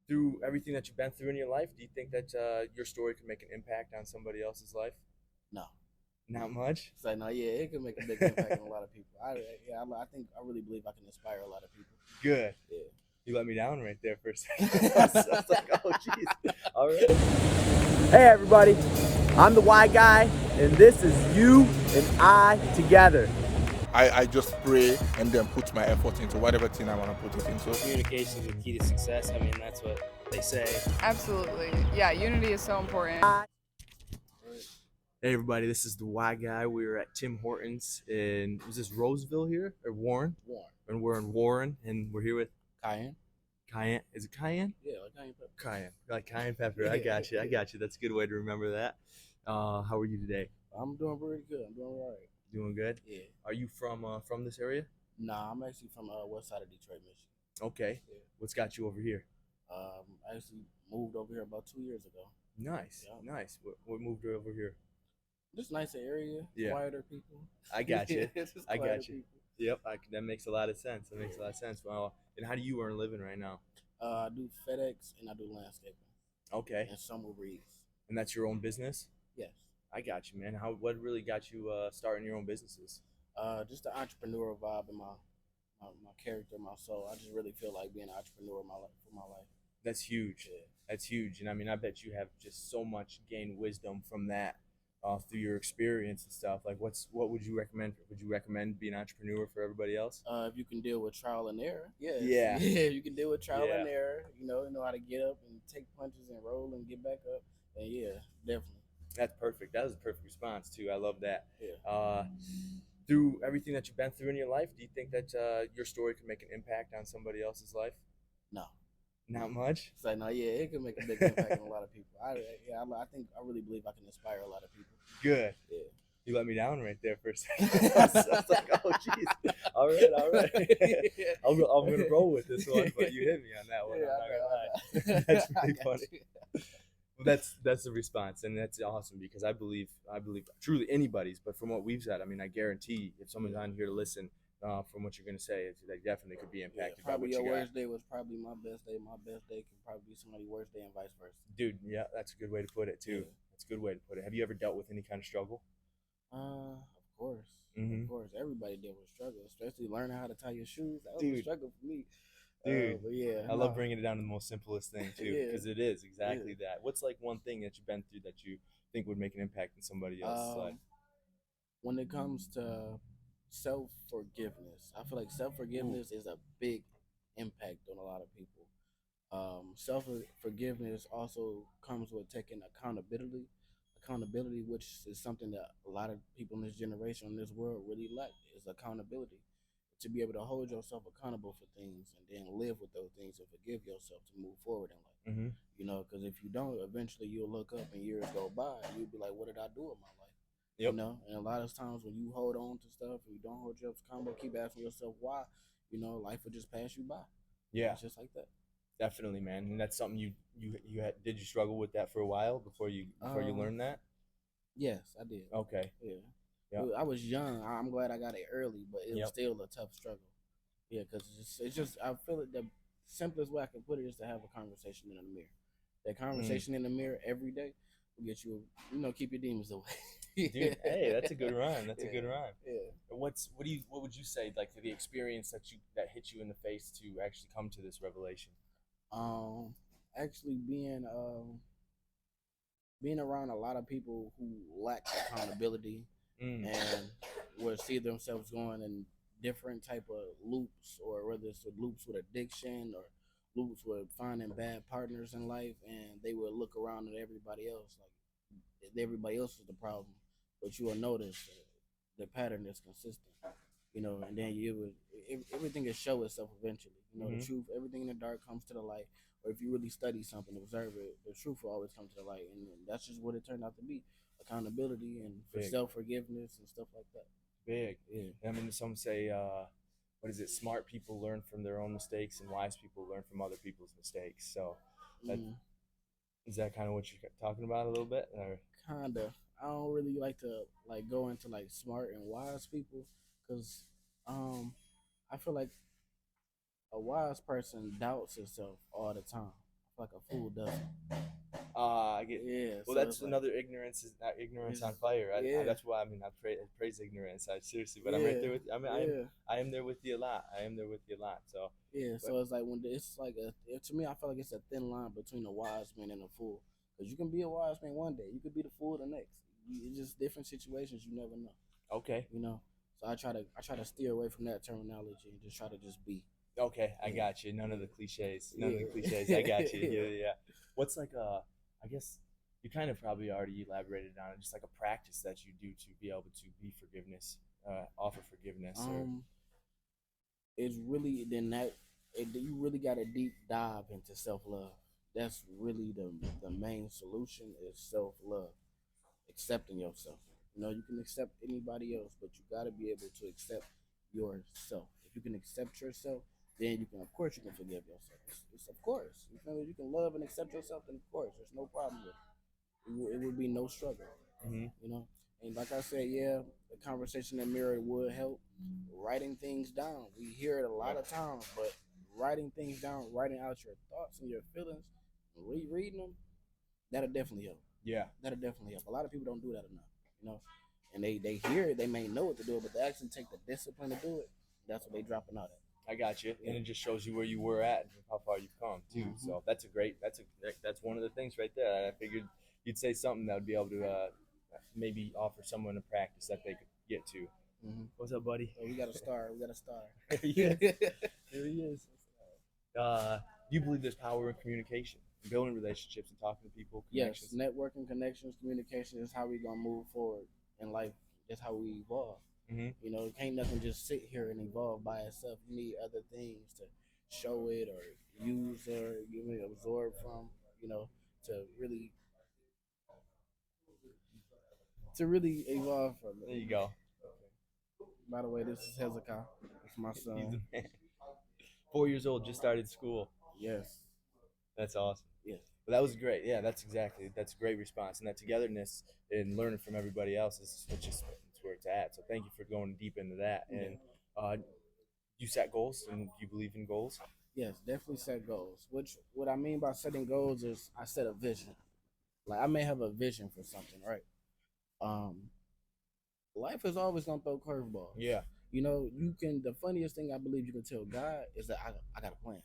Through everything that you've been through in your life, do you think that your story could make an impact on somebody else's life? No. Not much. So no, yeah, it can make a big impact on a lot of people. I think I really believe I can inspire a lot of people. Good. Yeah. You let me down right there for a second. I was like, oh, jeez. All right. Hey, everybody. I'm the Y guy, and this is You and I Together. I just pray and then put my effort into whatever thing I want to put it into. Communication is the key to success. I mean, that's what they say. Absolutely. Yeah, unity is so important. Hey, everybody. This is the Y guy. We're at Tim Hortons in, was this Roseville here? Or Warren? Warren. And we're in Warren, and we're here with Kyian. Kyian. Is it Kyian? Yeah, like cayenne pepper. Kyian. Like Kyian Pepper. I got you. I got you. That's a good way to remember that. How are you today? I'm doing pretty good. I'm doing all right. Doing good? Yeah. Are you from this area? Nah, I'm actually from west side of Detroit, Michigan. Okay. Yeah. What's got you over here? I actually moved over here about 2 years ago. Nice. Yeah. Nice. What moved you over here? Just nicer area, Yeah. quieter people. I got you. Just I quieter got you. people. Yep. That makes a lot of sense. That makes a lot of sense. Well, and how do you earn a living right now? I do FedEx and I do landscaping Okay. and some Uber Eats. And that's your own business? Yes. I got you, man. What really got you starting your own businesses? Just the entrepreneurial vibe in my character, my soul. I just really feel like being an entrepreneur in my life, for my life. That's huge. Yeah. That's huge. And I mean, I bet you have just so much gained wisdom from that through your experience and stuff. Like, what would you recommend? Would you recommend being an entrepreneur for everybody else? If you can deal with trial and error, yes. Yeah. Yeah, you can deal with trial Yeah. and error. You know how to get up and take punches and roll and get back up. And yeah, definitely. That's perfect. That was a perfect response too. I love that. Yeah. Through everything that you've been through in your life, do you think that your story could make an impact on somebody else's life? No. Not much. So no, yeah, it can make a big impact on a lot of people. I think I really believe I can inspire a lot of people. Good. Yeah. You let me down right there for a second. I was like, oh, jeez. All right. I'm gonna roll with this one, but you hit me on that one. Yeah, I'm not I gonna lie. That's really funny. Well, that's the response, and that's awesome because I believe truly anybody's. But from what we've said, I mean, I guarantee if someone's on here to listen, from what you're gonna say, they definitely could be impacted by Probably what your you got. worst day was probably my best day. My best day can probably be somebody's worst day, and vice versa. Dude, yeah, that's a good way to put it too. Yeah. That's a good way to put it. Have you ever dealt with any kind of struggle? Of course. Mhm. Of course. Everybody deal with struggle, especially learning how to tie your shoes. That was Dude. a struggle for me. Dude, but yeah, I love bringing it down to the most simplest thing too, Yeah. because it is exactly that. What's like one thing that you've been through that you think would make an impact in somebody else's life? When it comes to self forgiveness, I feel like self forgiveness is a big impact on a lot of people. Self forgiveness also comes with taking accountability. Accountability, which is something that a lot of people in this generation, in this world, really lack, is accountability. To be able to hold yourself accountable for things and then live with those things and forgive yourself to move forward in life. Mm-hmm. You know, because if you don't, eventually you'll look up and years go by and you'll be like, what did I do with my life? Yep. You know, and a lot of times when you hold on to stuff and you don't hold yourself accountable, keep asking yourself why, you know, life will just pass you by. Yeah, It's just like that. definitely, man. And that's something you had. Did you struggle with that for a while before you learned that? Yes, I did. Okay. Yeah. Yeah. I was young. I'm glad I got it early, but it was Yep. still a tough struggle. Yeah, because it's just I feel like the simplest way I can put it is to have a conversation in the mirror. That conversation in the mirror every day will get you, keep your demons away. Dude, hey, that's a good rhyme. That's a good rhyme. Yeah. What would you say like the experience that hit you in the face to actually come to this revelation? Actually being around a lot of people who lack accountability and will see themselves going in different type of loops, or whether it's loops with addiction or loops with finding bad partners in life, and they will look around at everybody else like everybody else is the problem, but you will notice the pattern is consistent, and then everything will show itself eventually. The truth, everything in the dark comes to the light, or if you really study something, observe it, the truth will always come to the light, and that's just what it turned out to be: accountability and for Big. self forgiveness and stuff like that. Big. Yeah. I mean, some say, what is it? Smart people learn from their own mistakes, and wise people learn from other people's mistakes. So, that, is that kind of what you're talking about a little bit? Or? Kinda. I don't really like to go into smart and wise people, because I feel like a wise person doubts himself all the time. I like a fool doesn't. I get. Yeah. Well, so that's it's like, another ignorance is not ignorance It's- on fire. yeah. That's why I praise ignorance. Seriously, but I'm right there with. I mean, yeah. I am there with you a lot. I am there with you a lot. So Yeah, so it's like it's like to me, I feel like it's a thin line between a wise man and a fool. Because you can be a wise man one day, you could be the fool the next. It's just different situations. You never know, okay, you know. So I try to steer away from that terminology and just try to just be. okay, I Yeah. got you. None of the cliches. None of the Yeah. cliches. I got you. Yeah. What's like I guess you kind of probably already elaborated on it. Just like a practice that you do to be able to be forgiveness, offer forgiveness. It's really you really got to deep dive into self love. That's really the main solution is self love, accepting yourself. You know, you can accept anybody else, but you got to be able to accept yourself. If you can accept yourself, then you can, of course, you can forgive yourself. It's of course, you can love and accept yourself, then of course, there's no problem with it. It would be no struggle. Mm-hmm. You know, and like I said, yeah, the conversation in the mirror would help. Writing things down, we hear it a lot of times, but writing things down, writing out your thoughts and your feelings, rereading them, that'll definitely help. Yeah. That'll definitely help. A lot of people don't do that enough, you know, and they hear it, they may know what to do, but they actually take the discipline to do it. That's what they dropping out at. I got you, and it just shows you where you were at and how far you've come too. Mm-hmm. So that's one of the things right there. I figured you'd say something that would be able to maybe offer someone a practice that they could get to. Mm-hmm. What's up, buddy? Oh, we got a star. We got a star. Yeah, there he is. Do you believe there's power in communication, building relationships, and talking to people? Yes, networking, connections, communication is how we gonna move forward in life. That's how we evolve. Mm-hmm. You know, can't nothing just sit here and evolve by itself. You need other things to show it or use or absorb from. You know, to really evolve from it. There you go. By the way, this is Hezekiah. It's my He's son. the man. 4 years old, just started school. Yes. That's awesome. Yes. Well, that was great. Yeah, that's a great response, and that togetherness and learning from everybody else is it's where it's at. So thank you for going deep into that. And you set goals, and you believe in goals. Yes, definitely set goals. What I mean by setting goals is I set a vision. Like I may have a vision for something, right? Life is always gonna throw curveballs. Yeah. You know, the funniest thing I believe you can tell God is that I got a plan.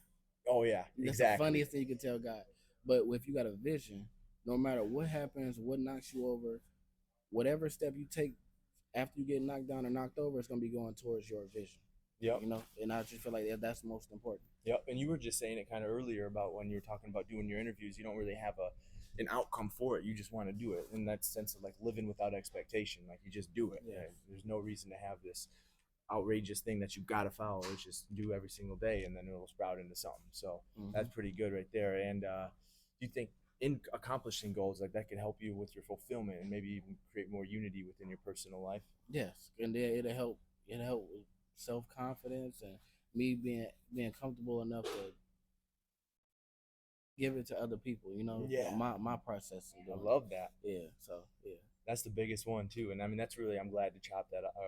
Oh yeah, That's exactly. the funniest thing you can tell God. But if you got a vision, no matter what happens, what knocks you over, whatever step you take after you get knocked down or knocked over, it's gonna be going towards your vision. Yep. You know, and I just feel like that's most important. Yep. And you were just saying it kind of earlier about when you were talking about doing your interviews, you don't really have an outcome for it. You just want to do it in that sense of like living without expectation. Like you just do it. Yeah. There's no reason to have this outrageous thing that you gotta follow. It's just do every single day, and then it'll sprout into something. So that's pretty good right there. And do you think in accomplishing goals like that can help you with your fulfillment and maybe even create more unity within your personal life? Yes, and then it'll help with self-confidence and me being comfortable enough to give it to other people. You know, Yeah. my process. I love that. Yeah. So yeah. That's the biggest one too, and I mean that's really I'm glad to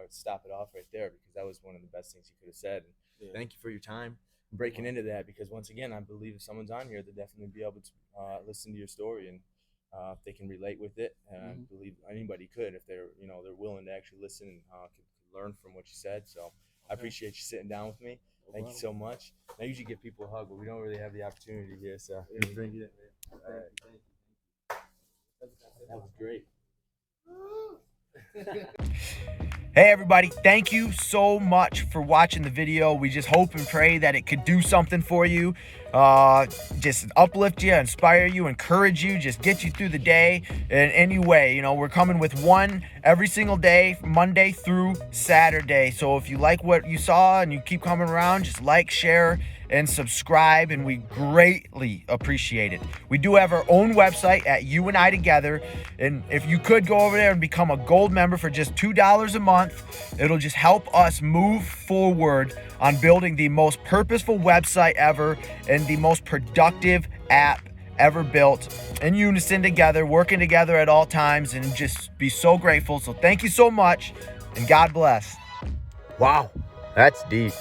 stop it off right there because that was one of the best things you could have said. And thank you for your time breaking into that because once again I believe if someone's on here they'll definitely be able to listen to your story and if they can relate with it. I believe anybody could if they're willing to actually listen and could learn from what you said. So I appreciate you sitting down with me. Thank you so much. I usually give people a hug, but we don't really have the opportunity here, so bring it in. All right. Thank you. That was great. Hey everybody, thank you so much for watching the video. We just hope and pray that it could do something for you, just uplift you, inspire you, encourage you, just get you through the day in any way. We're coming with one every single day, Monday through Saturday. So if you like what you saw and you keep coming around, just like, share, and subscribe, and we greatly appreciate it. We do have our own website at You and I Together, and if you could go over there and become a gold member for just $2 a month, it'll just help us move forward on building the most purposeful website ever and the most productive app ever built in unison together, working together at all times, and just be so grateful. So thank you so much, and God bless. Wow, that's deep.